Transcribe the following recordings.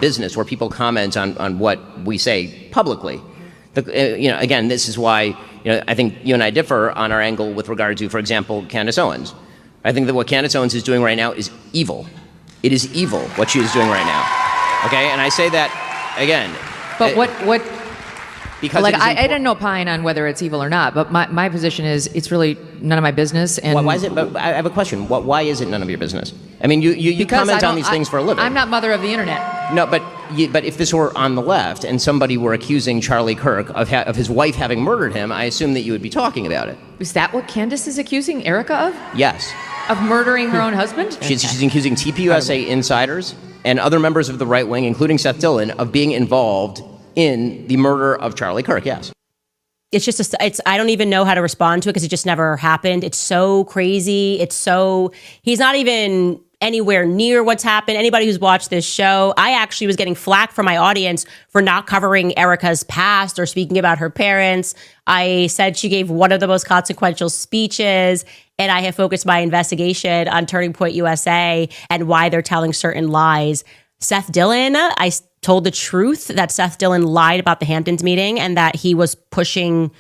business where people comment on what we say publicly. Again, this is why I think you and I differ on our angle with regard to, for example, Candace Owens. I think that what Candace Owens is doing right now is evil. It is evil what she is doing right now. Okay, and I say that again. But what? Because like I didn't opine on whether it's evil or not, but my position is it's really none of my business. And why is it? But I have a question. Why is it none of your business? I mean, you comment on these things for a living. I'm not mother of the internet. No, but if this were on the left and somebody were accusing Charlie Kirk of his wife having murdered him, I assume that you would be talking about it. Is that what Candace is accusing Erica of? Yes. Of murdering her own husband? She's accusing TPUSA insiders and other members of the right wing, including Seth Dillon, of being involved in the murder of Charlie Kirk. Yes. It's just, I don't even know how to respond to it because it just never happened. It's so crazy. He's not even anywhere near what's happened. Anybody who's watched this show, I actually was getting flack from my audience for not covering Erica's past or speaking about her parents. I said she gave one of the most consequential speeches, and I have focused my investigation on Turning Point USA and why they're telling certain lies. Seth Dillon, I told the truth that Seth Dillon lied about the Hamptons meeting and that he was pressuring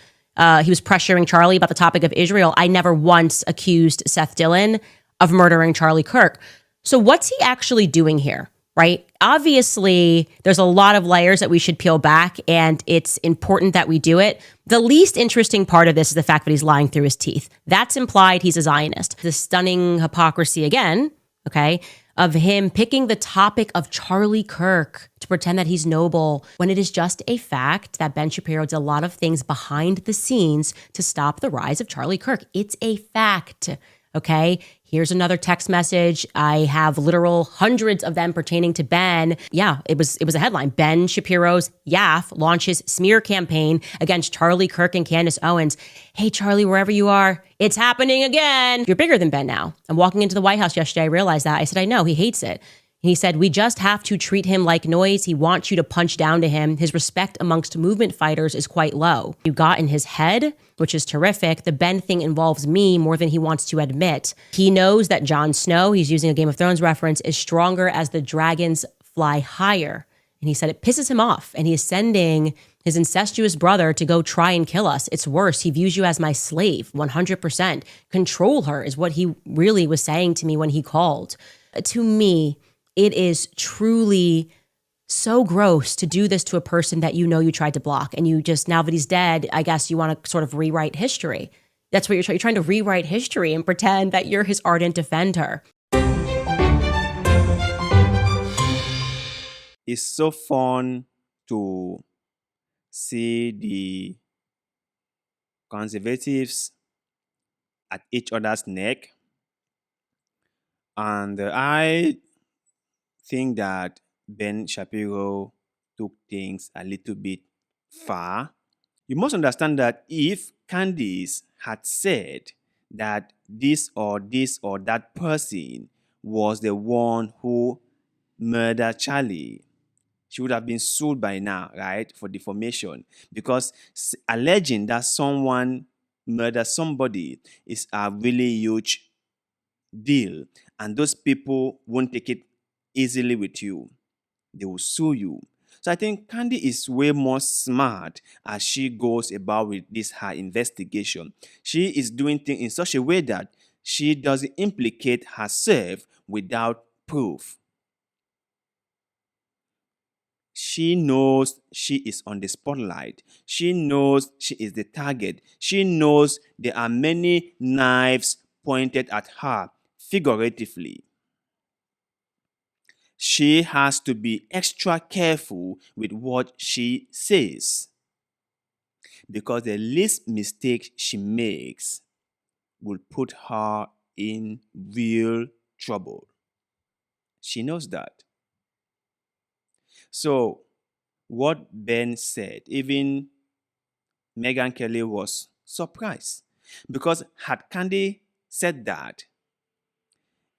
Charlie about the topic of Israel. I never once accused Seth Dillon of murdering Charlie Kirk. So what's he actually doing here, right? Obviously, there's a lot of layers that we should peel back, and it's important that we do it. The least interesting part of this is the fact that he's lying through his teeth. That's implied he's a Zionist. The stunning hypocrisy again, okay, of him picking the topic of Charlie Kirk to pretend that he's noble when it is just a fact that Ben Shapiro did a lot of things behind the scenes to stop the rise of Charlie Kirk. It's a fact, okay? Here's another text message. I have literal hundreds of them pertaining to Ben. Yeah, it was a headline. Ben Shapiro's YAF launches smear campaign against Charlie Kirk and Candace Owens. Hey, Charlie, wherever you are, it's happening again. You're bigger than Ben now. I'm walking into the White House yesterday. I realized that. I said, I know, he hates it. And he said, we just have to treat him like noise. He wants you to punch down to him. His respect amongst movement fighters is quite low. You got in his head, which is terrific. The Ben thing involves me more than he wants to admit. He knows that Jon Snow, he's using a Game of Thrones reference, is stronger as the dragons fly higher. And he said it pisses him off. And he is sending his incestuous brother to go try and kill us. It's worse. He views you as my slave, 100%. Control her is what he really was saying to me when he called. To me, it is truly so gross to do this to a person that you know you tried to block. And you just, now that he's dead, I guess you want to sort of rewrite history. That's what you're trying to rewrite history and pretend that you're his ardent defender. It's so fun to see the conservatives at each other's neck. And I think that Ben Shapiro took things a little bit far. You must understand that if Candace had said that this or that person was the one who murdered Charlie, she would have been sued by now, right, for defamation. Because alleging that someone murdered somebody is a really huge deal. And those people won't take it easily with you. They will sue you. So I think Candy is way more smart as she goes about with this her investigation. She is doing things in such a way that she doesn't implicate herself without proof. She knows she is on the spotlight. She knows she is the target. She knows there are many knives pointed at her, figuratively. She has to be extra careful with what she says, because the least mistake she makes will put her in real trouble. She knows that. So, what Ben said, even Megyn Kelly was surprised, because had Candy said that,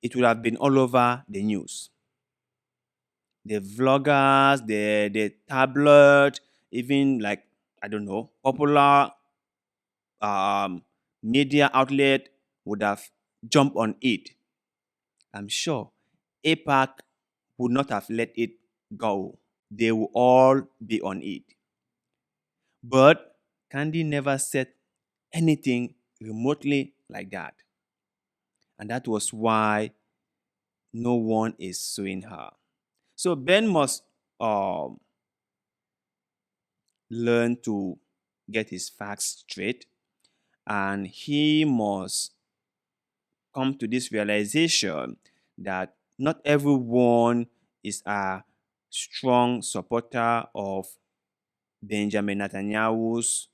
it would have been all over the news. The vloggers, the tabloid, even like, I don't know, popular media outlet would have jumped on it. I'm sure APAC would not have let it go. They will all be on it. But Candy never said anything remotely like that. And that was why no one is suing her. So Ben must learn to get his facts straight, and he must come to this realization that not everyone is a strong supporter of Benjamin Netanyahu's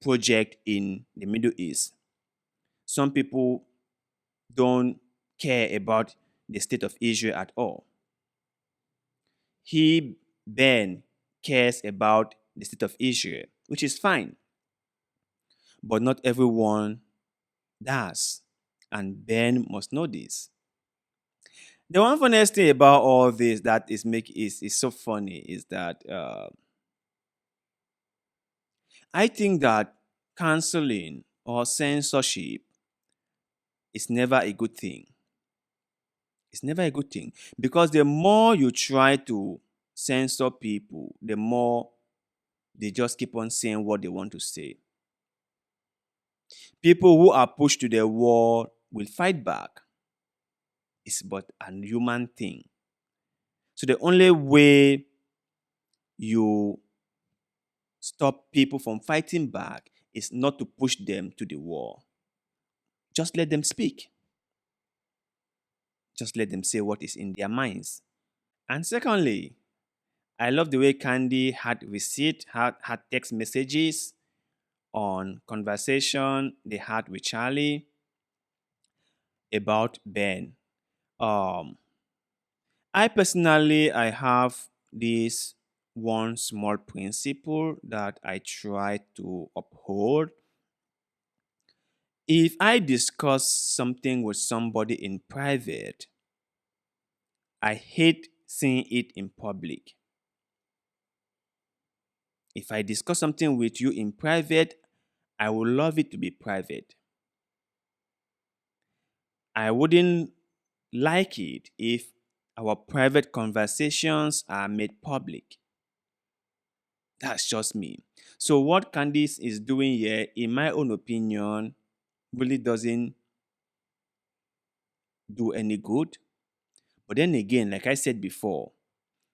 project in the Middle East. Some people don't care about the state of Israel at all. Ben, cares about the state of Israel, which is fine. But not everyone does. And Ben must know this. The one funniest thing about all this that is so funny is that I think that canceling or censorship is never a good thing. It's never a good thing, because the more you try to censor people, the more they just keep on saying what they want to say. People who are pushed to the wall will fight back. It's but a human thing. So the only way you stop people from fighting back is not to push them to the wall. Just let them speak. Just let them say what is in their minds. And secondly, I love the way Candy had text messages on conversation they had with Charlie about Ben. I personally, I have this one small principle that I try to uphold. If I discuss something with somebody in private, I hate seeing it in public. If I discuss something with you in private, I would love it to be private. I wouldn't like it if our private conversations are made public. That's just me. So what Candice is doing here, in my own opinion, really doesn't do any good. But then again, like I said before,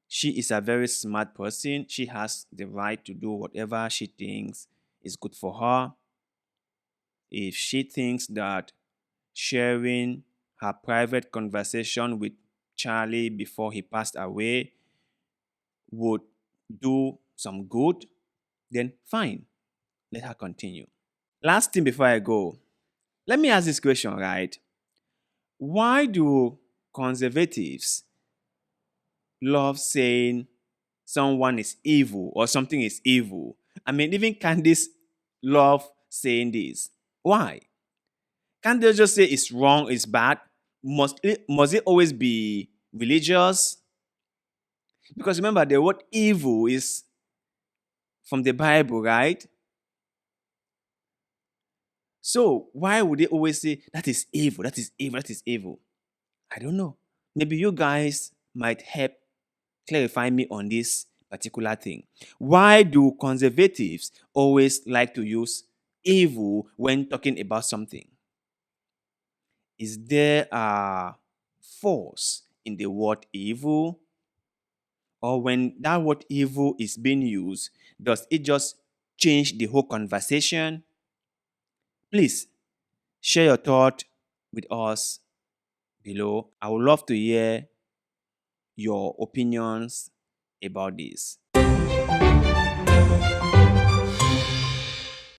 she is a very smart person. She has the right to do whatever she thinks is good for her. If she thinks that sharing her private conversation with Charlie before he passed away would do some good, then fine, let her continue. Last thing before I go, let me ask this question, right? Why do conservatives love saying someone is evil or something is evil? I mean, even Candice love saying this. Why? Can't they just say it's wrong, it's bad? Must it always be religious? Because remember, the word evil is from the Bible, right? So why would they always say that is evil, that is evil, that is evil? I don't know. Maybe you guys might help clarify me on this particular thing. Why do conservatives always like to use evil when talking about something? Is there a force in the word evil? Or when that word evil is being used, does it just change the whole conversation? Please share your thought with us below. I would love to hear your opinions about this.